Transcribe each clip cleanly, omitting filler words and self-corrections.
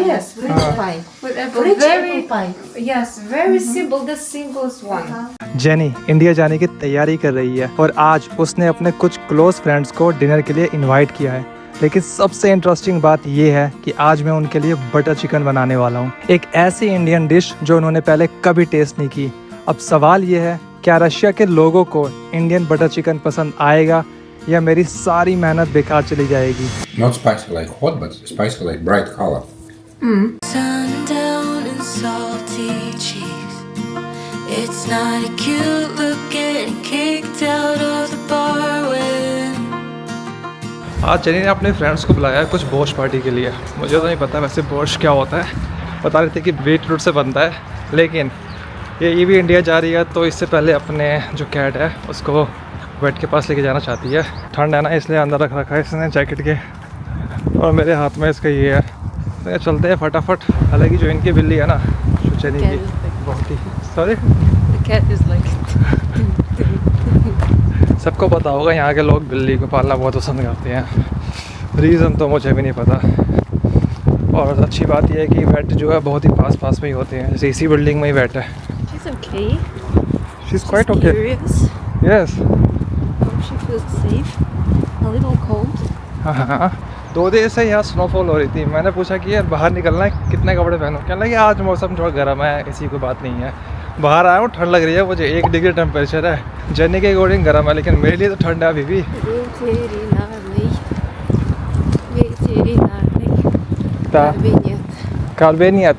Yes, French pie. Whatever. French Very, apple pie. yes, very simple. The simplest one. Jenny India जाने की तैयारी कर रही है और आज उसने अपने कुछ क्लोज फ्रेंड्स को डिनर के लिए इनवाइट किया है। लेकिन सबसे इंटरेस्टिंग बात ये है कि आज मैं उनके लिए बटर चिकन बनाने वाला हूँ, एक ऐसी इंडियन डिश जो उन्होंने पहले कभी टेस्ट नहीं की। अब सवाल ये है, क्या रशिया के लोगों को इंडियन बटर चिकन पसंद आएगा या मेरी सारी मेहनत बेकार चली जाएगी। Not spicy like hot, but spicy like bright color. Sundown and salty cheeks. It's not a cute look getting kicked out of the bar when आज जेनी ने अपने फ्रेंड्स को बुलाया है कुछ बोश पार्टी के लिए। मुझे तो नहीं पता वैसे बोश क्या होता है, बता रहे थे कि बीटरूट से बनता है, लेकिन ये भी इंडिया जा रही है तो इससे पहले अपने जो कैट है उसको बेड के पास लेके जाना चाहती है। ठंड है ना, इसलिए अंदर रख रखा है इसने जैकेट के, और मेरे हाथ में इसका ये है। तो चलते हैं फटाफट। हालांकि जो इनकी बिल्ली है ना जेनी की, बहुत ही सॉरी, सबको पता होगा यहाँ के लोग बिल्ली को पालना बहुत पसंद करते हैं। रीज़न तो मुझे भी नहीं पता। और अच्छी बात यह है कि वेट जो है बहुत ही पास में ही होते हैं, जैसे इसी बिल्डिंग में ही वेट है। She's okay. She's quite okay. Curious. Yes. Hope she feels safe. A little cold. हाँ 2 दिन से यहाँ स्नोफॉल हो रही थी। मैंने पूछा कि यार बाहर निकलना है, कितने कपड़े पहनूं? कहने लगे आज मौसम थोड़ा गर्म है, ऐसी कोई बात नहीं है। बाहर आया हूँ, ठंड लग रही है मुझे, 1 डिग्री टेम्परेचर है। जेनी के अकॉर्डिंग गर्म है, लेकिन मेरे लिए तो ठंड है अभी भी। Kalbeniet.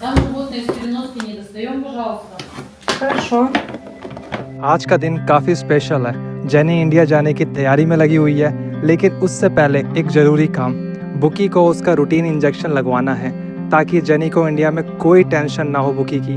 Там животные с переноски не достаем, пожалуйста. Хорошо. आज का दिन काफ़ी स्पेशल है। जेनी इंडिया जाने की तैयारी में लगी हुई है, लेकिन उससे पहले एक ज़रूरी काम, बुकी को उसका रूटीन इंजेक्शन लगवाना है ताकि जेनी को इंडिया में कोई टेंशन ना हो बुकी की।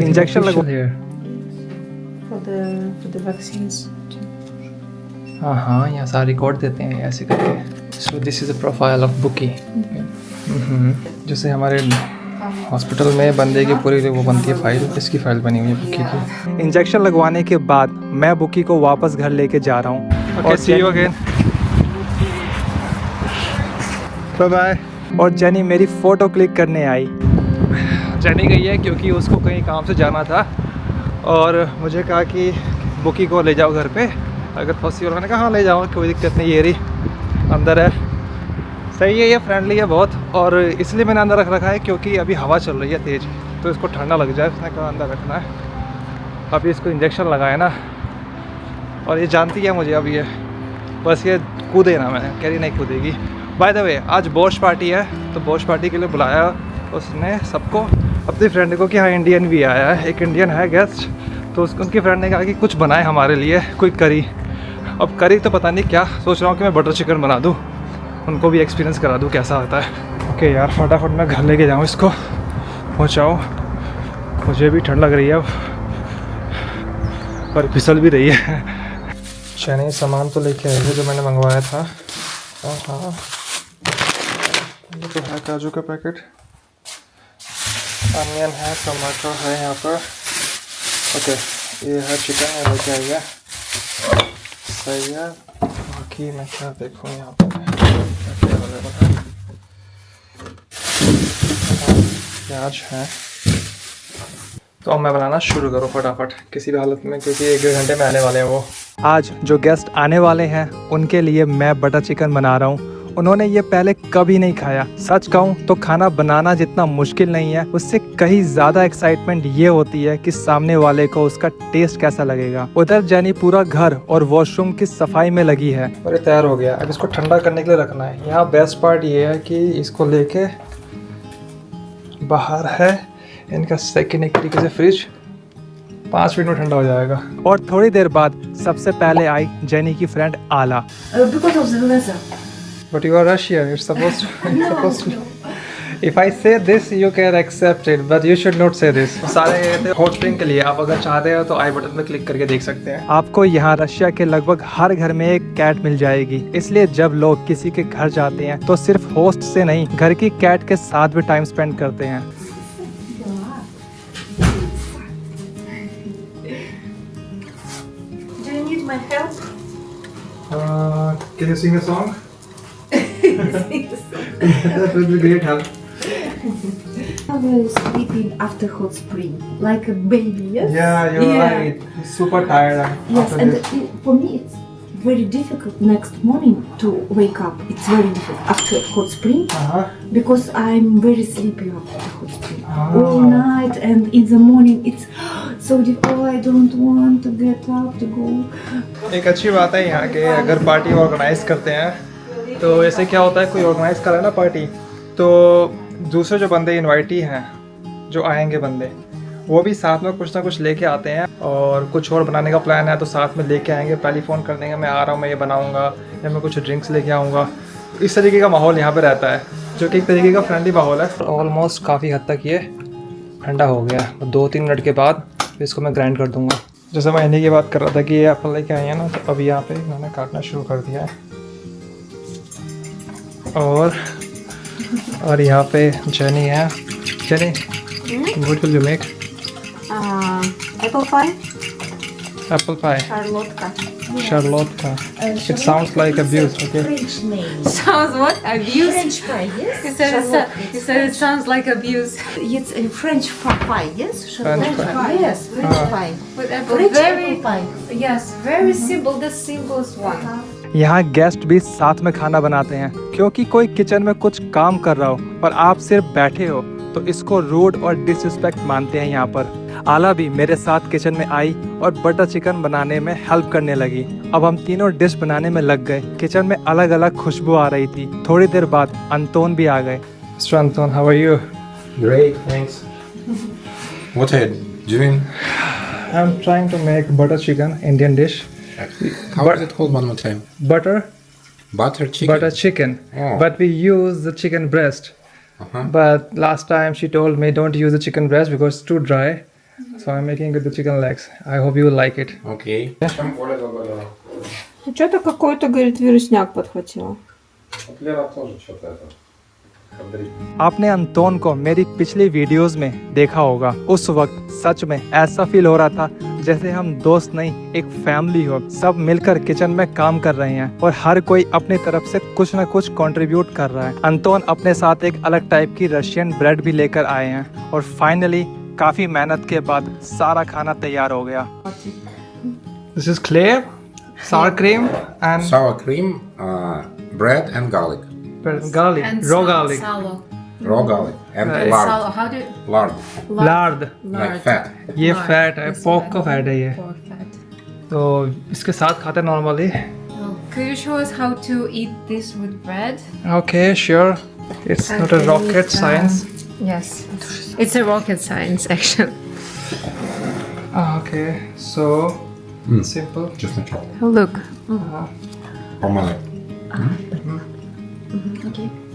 इंजेक्शन लगवा For the vaccines. हाँ यहाँ सारा रिकॉर्ड देते हैं ऐसे करके। So this is a profile of bookie. जैसे हमारे हॉस्पिटल में बंदे की पूरी वो बनती है फाइल, इसकी फाइल बनी हुई है बुकी की। इंजेक्शन लगवाने के बाद मैं बुकी को वापस घर लेके जा रहा हूँ। और सी यू अगेन, बाय बाय। और जेनी मेरी फ़ोटो क्लिक करने आई। जेनी गई है क्योंकि उसको कहीं काम से जाना था और मुझे कहा कि बुकी को ले जाओ घर पे अगर पॉसिबल। मैंने कहा हाँ ले जाओ, कोई दिक्कत नहीं, ये रही अंदर है। सही है, ये फ्रेंडली है बहुत, और इसलिए मैंने अंदर रख रखा है क्योंकि अभी हवा चल रही है तेज़, तो इसको ठंडा लग जाए, उसने कहा अंदर रखना है। अभी इसको इंजेक्शन लगाया ना, और ये जानती है मुझे, अब ये बस ये कूदे ना, मैं कह रही नहीं कूदेगी। बाय द वे आज बोश पार्टी है, तो बोश पार्टी के लिए बुलाया उसने सबको, अपनी फ्रेंड को कि हाँ इंडियन भी आया है, एक इंडियन है गेस्ट, तो उनकी फ्रेंड ने कहा कि कुछ बनाए हमारे लिए, कोई करी। अब करी तो पता नहीं क्या, सोच रहा हूँ कि मैं बटर चिकन बना दूँ, उनको भी एक्सपीरियंस करा दूँ कैसा होता है। ओके यार फटाफट मैं घर लेके जाऊँ इसको, पहुँचाऊँ, मुझे भी ठंड लग रही है अब, पर फिसल भी रही है। चने सामान तो लेके आए थे जो मैंने मंगवाया था। हाँ ये तो है काजू का पैकेट, अनियन है, टमाटर है यहाँ पर। ओके ये है चिकन, ये लेके आइए, सही है। बाकी मैं क्या देखूँ यहाँ पर क्या अवेलेबल है। प्याज है, तो अब मैं बनाना शुरू करूँ फटाफट किसी भी हालत में, क्योंकि 1-1.5 घंटे में आने वाले हैं वो। आज जो गेस्ट आने वाले हैं उनके लिए मैं बटर चिकन बना रहा हूँ। उन्होंने ये पहले कभी नहीं खाया। सच कहूँ तो खाना बनाना जितना मुश्किल नहीं है, उससे कहीं ज़्यादा एक्साइटमेंट ये होती है कि सामने वाले को उसका टेस्ट कैसा लगेगा। उधर जेनी पूरा घर और वॉशरूम की सफाई में लगी है। और ये तैयार हो गया, अब इसको ठंडा करने के लिए रखना है। यहाँ बेस्ट पार्ट ये है कि इसको लेके बाहर है इनका सेकंड एक तरीके से फ्रिज, 5 मिनट में ठंडा हो जाएगा। और थोड़ी देर बाद सबसे पहले आई जेनी की फ्रेंड आला। Because of the leather. But you are Russian, it's supposed to. If I say this, you can accept it, but you should not say this. सारे हॉट स्प्रिंग के लिए आप अगर चाहते हो तो आई बटन में क्लिक करके देख सकते हैं। आपको यहाँ रशिया के लगभग हर घर में एक कैट मिल जाएगी, इसलिए जब लोग किसी के घर जाते हैं तो सिर्फ होस्ट से नहीं, घर की कैट के साथ भी टाइम स्पेंड करते हैं। my help? Can you sing a song? That would be great help. I was sleeping after hot spring, like a baby, yes? Yeah, you're Yeah. right. Super tired. Yes, after and this. for me it's very difficult next morning to wake up. It's very difficult after hot spring Uh-huh. because I'm very sleepy after hot spring. Ah. All night and in the morning it's so difficult. Oh, I don't want to get up to go. एक अच्छी बात है यहाँ के अगर party organise करते हैं तो ऐसे क्या होता है, कोई ऑर्गेनाइज करे ना पार्टी तो दूसरे जो बंदे इनवाइटी हैं जो आएंगे बंदे वो भी साथ में कुछ ना कुछ लेके आते हैं और कुछ और बनाने का प्लान है तो साथ में लेके आएंगे, पहले फ़ोन कर देंगे मैं आ रहा हूँ, मैं ये बनाऊँगा या मैं कुछ ड्रिंक्स लेके आऊँगा। इस तरीके का माहौल यहाँ पे रहता है जो कि एक तरीके का फ्रेंडली माहौल है। ऑलमोस्ट काफ़ी हद तक ये ठंडा हो गया, 2-3 मिनट के बाद फिर इसको मैं ग्राइंड कर दूँगा। जैसे मैं इन्हीं की बात कर रहा था कि ये एप्पल लेके आए हैं ना, तो अभी यहाँ पे इन्होंने काटना शुरू कर दिया है और यहाँ पे जेनी है। Jenny, what will you make? Apple pie? Apple pie. Charlotte. Charlotte. It sounds like abuse, okay? French name. Sounds what? Abuse? French fry, yes? You said it sounds like abuse. It's a French pie, yes? French pie. Yes, French pie. With apple, French very, apple pie. yes, very simple, the simplest one. यहाँ guest भी साथ में खाना बनाते हैं क्योंकि कोई kitchen में कुछ काम कर रहा हो और आप सिर्फ बैठे हो तो इसको रूड और डिसरिस्पेक्ट मानते हैं यहाँ पर। आला भी मेरे साथ किचन में आई और बटर चिकन बनाने में हेल्प करने लगी। अब हम तीनों डिश बनाने में लग गए। किचन में अलग अलग खुशबू आ रही थी। थोड़ी देर बाद अंतोन भी आ गए। Mister Anton, how are you? Great, thanks. What are you doing? I am trying to make butter chicken, Indian dish. How is it called one more time? Butter Butter chicken. Oh. but we use the chicken breast. Uh-huh. But last time she told me don't use the chicken breast because it's too dry. So I'm making it with the chicken legs. I hope you will like it. Okay. Что-то какой-то, говорит, вирусняк подхватила. आपने Anton को मेरी पिछली videos में देखा होगा। उस वक्त सच में ऐसा फील हो रहा था जैसे हम दोस्त नहीं एक फैमिली हो, सब मिलकर किचन में काम कर रहे हैं और हर कोई अपनी तरफ से कुछ ना कुछ कंट्रीब्यूट कर रहा है। अंतोन अपने साथ एक अलग टाइप की रशियन ब्रेड भी लेकर आए हैं और फाइनली काफी मेहनत के बाद सारा खाना तैयार हो गया। दिस इज क्लेव, sour cream and Sour cream, bread and garlic. garlic, raw garlic, Raw garlic. And lard. How do you... Lard. lard, Like fat. ये फैट है, पोर्क का फैट है ये। Pork fat. तो इसके साथ खाते हैं normally. Could you show us how to eat this with bread? Okay, sure. It's not a rocket science. Yes. It's a rocket science, actually. Okay, so simple. Just a chop. Look. Omelette.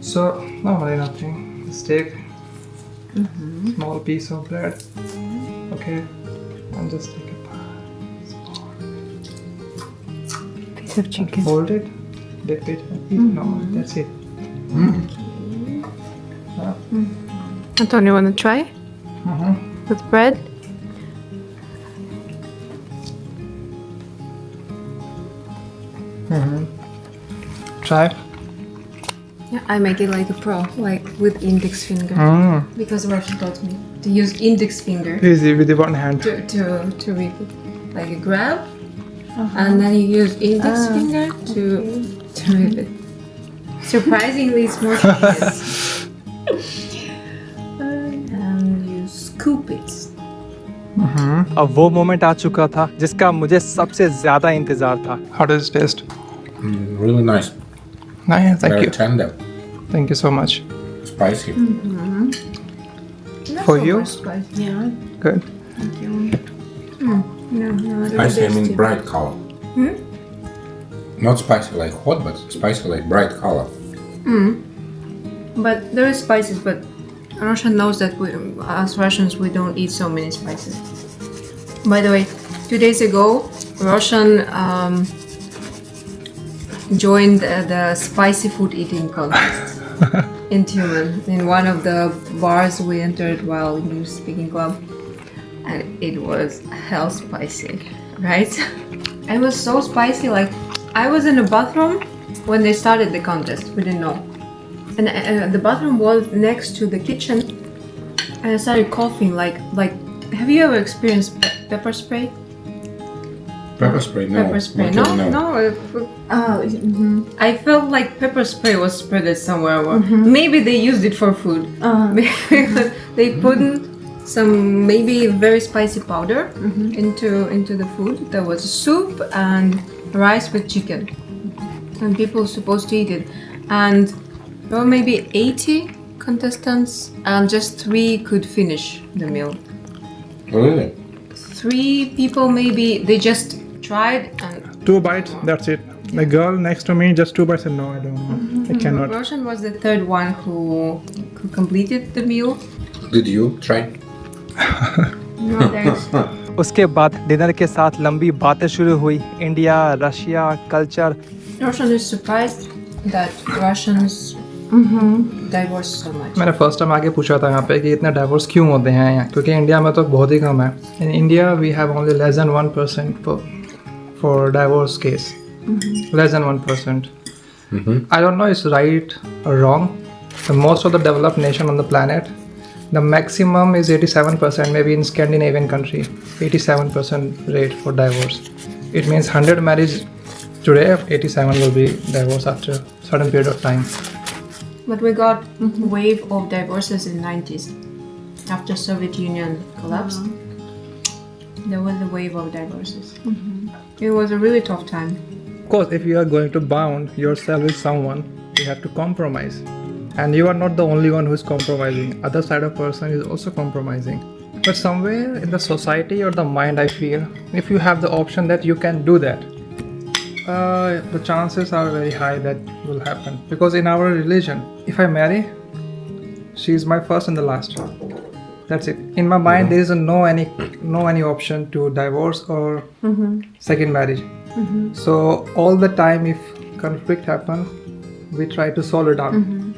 So normally nothing. Steak, small piece of bread. Okay, and just take a Piece of chicken. fold it, dip it, and eat normally. That's it. Anton, you want to try? With bread? Try. Yeah, I make it like a pro, like with index finger. Because Russia taught me to use index finger Easy with the one hand. to rip it. Like a grab, and then you use index finger to rip it. Surprisingly, it's more tedious. And you scoop it. अब वो moment आ चुका था जिसका मुझे सबसे ज्यादा इंतजार था। How does it taste? Really nice. Nice, thank Very you. tender. Thank you so much. Spicy. For you? Spicy. Yeah. Good. No, Spicy, I mean bright color. Not spicy like hot, but spicy like bright color. But there is spices, but Russia knows that we, as Russians, we don't eat so many spices. By the way, 2 days ago, Russian joined the spicy food eating contest in Tyumen, in one of the bars we entered while English speaking club, and it was hell spicy, right? It was so spicy. Like I was in the bathroom when they started the contest. We didn't know, and the bathroom was next to the kitchen. And I started coughing. Like, have you ever experienced pepper spray? Pepper spray? No. Pepper spray? Not No, even, no. I felt like pepper spray was spread somewhere. Or maybe they used it for food. Because they put some maybe very spicy powder into the food. There was soup and rice with chicken, and people were supposed to eat it. And there were maybe 80 contestants, and just 3 could finish the meal. Really? 3 people maybe they just tried and 2 bites, that's it. The girl next to me, just 2 bites, and no, I don't know. I cannot. Roshan was the third one who completed the meal. Did you try? No, there's उसके बाद dinner के साथ लंबी बातें शुरू हुई, India, Russia, culture. Roshan is surprised that Russians divorce so much. मैंने first time आके पूछा था यहाँ पे कि इतने डाइवोर्स क्यों होते हैं यहाँ, क्योंकि इंडिया में तो बहुत ही कम है। In India we have only less than 1% for divorce case, less than 1%. I don't know it's right or wrong. The most of the developed nation on the planet, the maximum is 87%, maybe in Scandinavian country, 87% rate for divorce. It means 100 marriage today, 87 will be divorced after a certain period of time. But we got wave of divorces in 90s. After Soviet Union collapsed, there was a wave of divorces. It was a really tough time. Of course, if you are going to bound yourself with someone, you have to compromise. And you are not the only one who is compromising. Other side of person is also compromising. But somewhere in the society or the mind, I feel, if you have the option that you can do that, the chances are very high that will happen. Because in our religion, if I marry, she is my first and the last. That's it. In my mind, there is no any option to divorce or second marriage. So all the time, if conflict happen, we try to solve it out.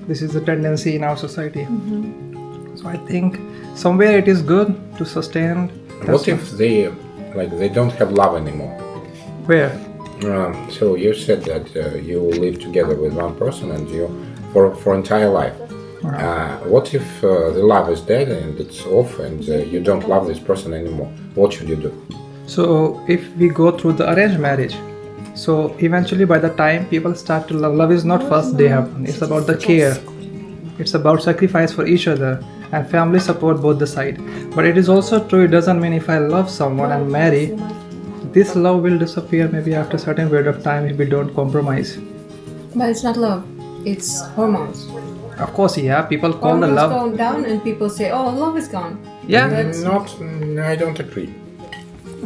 This is a tendency in our society. So I think somewhere it is good to sustain. What if they don't have love anymore? Where? So you said that you live together with one person and you for entire life. What if the love is dead and it's off and you don't love this person anymore? What should you do? So if we go through the arranged marriage, so eventually by the time people start to love is not first day happen. It's about the care. It's about sacrifice for each other and family support both the side. But it is also true, it doesn't mean if I love someone and marry, this love will disappear maybe after a certain period of time if we don't compromise. But it's not love, it's hormones. Of course, yeah, people call the Hormones love. go down and people say, oh, love is gone. Yeah, I don't agree. I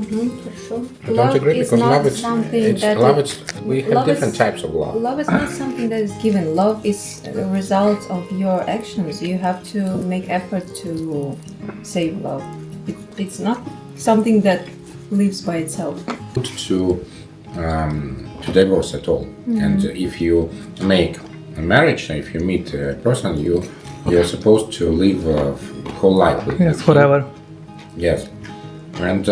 Love don't agree is because not love is something that love. We have love different is- types of love. Love is not something that is given. Love is a result of your actions. You have to make effort to save love. It's not something that lives by itself. To divorce at all. And if you make a marriage, if you meet a person, you're supposed to live whole life with yes, him. forever. Yes, and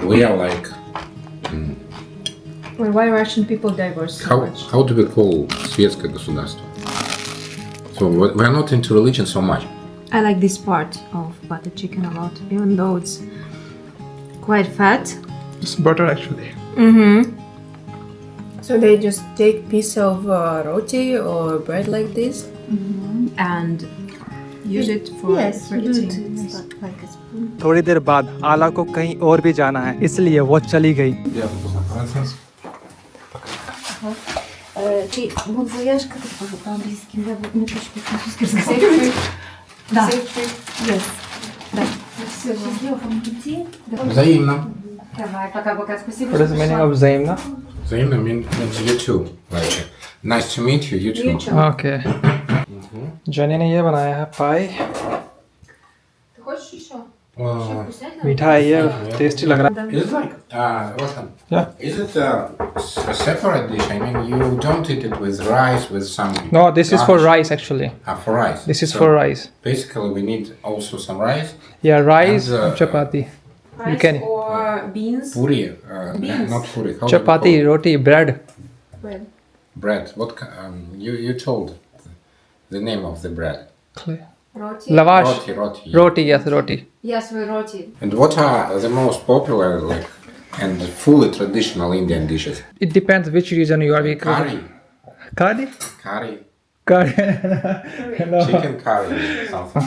we are like Well, why Russian people divorce so much? how do we call светское государство? So we are not into religion so much. I like this part of butter chicken a lot, even though it's quite fat. It's butter actually. So they just take piece of roti or bread like this and use it for frittering. Like a spoon. थोड़ी देर बाद आला को कहीं और भी जाना है, इसलिए वो चली गई. Ты бонзаяшка, как тоже по-английски, напиши по-французски разговаривать. Да. Yes. Да. Все, счастливо вам пути. Взаимно. Давай, пока-пока, спасибо, What is the meaning of взаимно? Взаимно means you too. Like, nice to meet you, you too. Okay. जनी ने ये बनाया है पाई. Ты хочешь еще? मीठा है ये, टेस्टी लग रहा है. Is it like Roshan? Yeah. Is it a separate dish? I mean, you don't eat it with rice with some. No, this is for garnish. rice actually. For rice. This is So for rice. Basically, we need also some rice. Yeah, rice And, and chapati. You Rice can. or beans. Puri, Beans. not puri. How do you Chapati, call roti, bread. Bread. it? Bread. You told the name of the bread. Roti. Lavash. Roti. Roti, yes, roti. Yes, with roti. And what are the most popular, and fully traditional Indian dishes? It depends which region you are. Curry. Curry? Curry. Curry. No. Chicken curry. Something.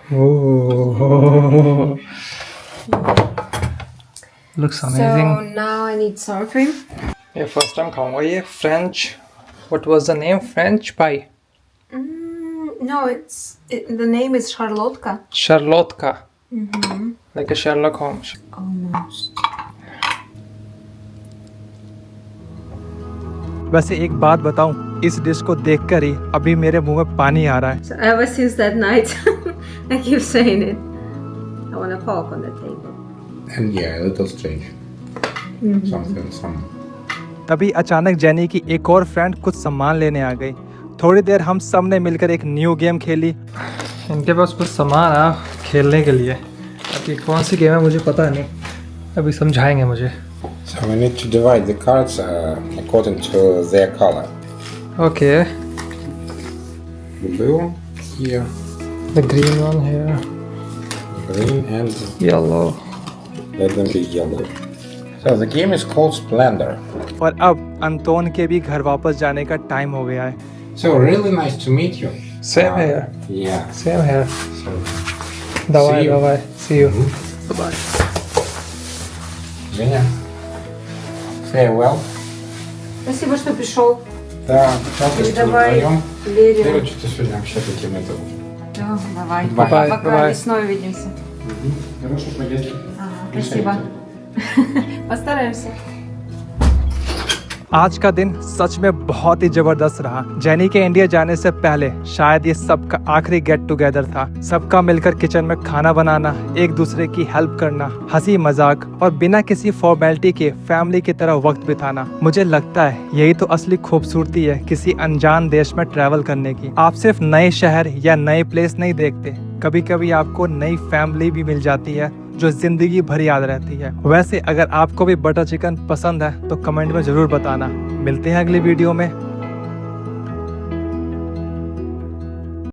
Oh. Looks amazing. So now I need sour cream. ये first time खाऊंगा ये French. What was the name? French pie. No, the name is Charlotka. Charlotka. Like a Sherlock Holmes. Almost. वैसे एक बात बताऊं, इस dish को देखकर ही अभी मेरे मुंह में पानी आ रहा है. So ever since that night, I keep saying it. I want a fork on the table. And yeah, a little strange. Some. तभी अचानक जेनी की एक और फ्रेंड कुछ सामान लेने आ गई. थोड़ी देर हम सब ने मिलकर एक न्यू गेम खेली. इनके पास कुछ सामान आ खेलने के लिए. अभी कौन सी गेम है मुझे पता नहीं. अभी समझाएंगे मुझे. So we need to divide the cards according to their color. Okay. The blue one here, The green one here. green, and Yellow. let them be yellow. So the game is called Splendor. और अब Anton के भी घर वापस जाने का time हो गया है. So really nice to meet you. Same here. Yeah. Same here. So Давай, See you. давай. See you. Bye. Женя, farewell. Спасибо, что пришел. Да, часто Давай, вдвоем. Лере. Лера, что ты сегодня вообще таким это? Да, давай. Bye. Пока Bye. весной увидимся. Хорошей поездки. Ага, спасибо. Постараемся. आज का दिन सच में बहुत ही जबरदस्त रहा. जेनी के इंडिया जाने से पहले शायद ये सबका आखिरी गेट टुगेदर था. सबका मिलकर किचन में खाना बनाना, एक दूसरे की हेल्प करना, हंसी मजाक और बिना किसी फॉर्मेलिटी के फैमिली की तरह वक्त बिताना. मुझे लगता है यही तो असली खूबसूरती है किसी अनजान देश में ट्रैवल करने की. आप सिर्फ नए शहर या नए प्लेस नहीं देखते, कभी कभी आपको नई फैमिली भी मिल जाती है जो जिंदगी भर याद रहती है. वैसे अगर आपको भी बटर चिकन पसंद है तो कमेंट में जरूर बताना. मिलते हैं अगली वीडियो में.